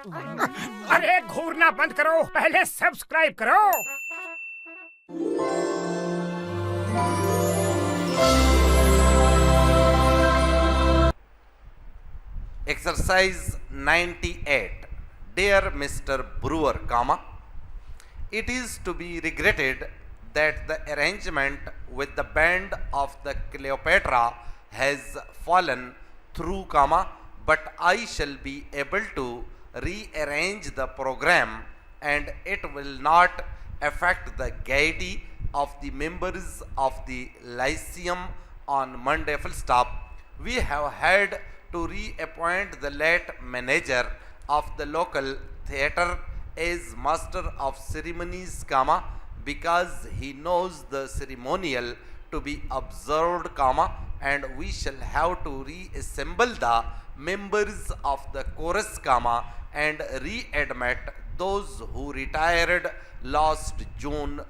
अरे घूरना बंद करो, पहले सब्सक्राइब करो। Exercise 98. Dear Mr. Brewer, it is to be regretted that the arrangement with the band of the Cleopatra has fallen through, but I shall be able to rearrange the program and it will not affect the gaiety of the members of the Lyceum on Monday. We have had to reappoint the late manager of the local theatre as master of ceremonies, because he knows the ceremonial to be observed, and we shall have to reassemble the members of the chorus, and readmit those who retired last June.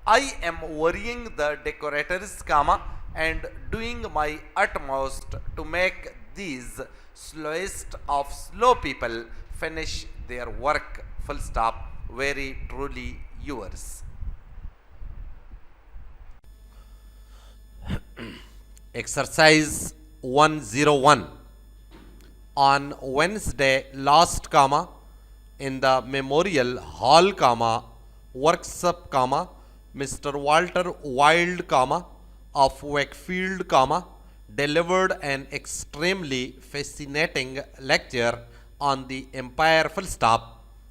I am worrying the decorators, and doing my utmost to make these slowest of slow people finish their work. Very truly yours. Exercise 101. On Wednesday last, in the Memorial Hall, workshop, Mr. Walter Wilde, of Wakefield, delivered an extremely fascinating lecture on the empire.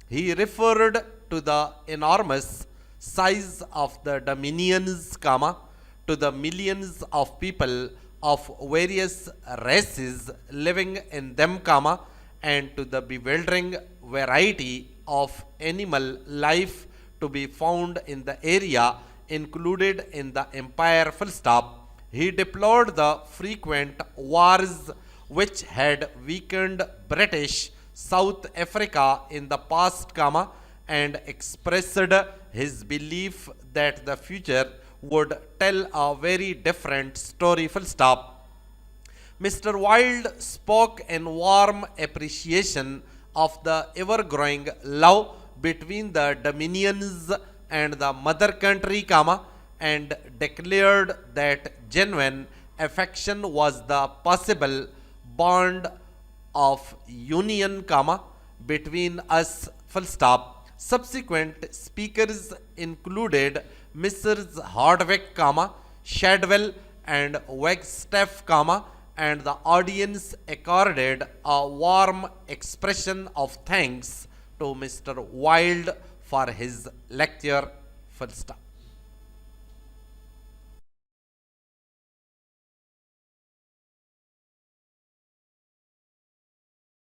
He referred to the enormous size of the dominions, to the millions of people of various races living in them, and to the bewildering variety of animal life to be found in the area included in the empire. He deplored the frequent wars which had weakened British South Africa in the past, and expressed his belief that the future would tell a very different story. Mr. Wilde spoke in warm appreciation of the ever-growing love between the dominions and the mother country, and declared that genuine affection was the possible bond of union, between us. Subsequent speakers included Mrs. Hardwick, Shadwell and Wagstaff, and the audience accorded a warm expression of thanks to Mr. Wilde for his lecture.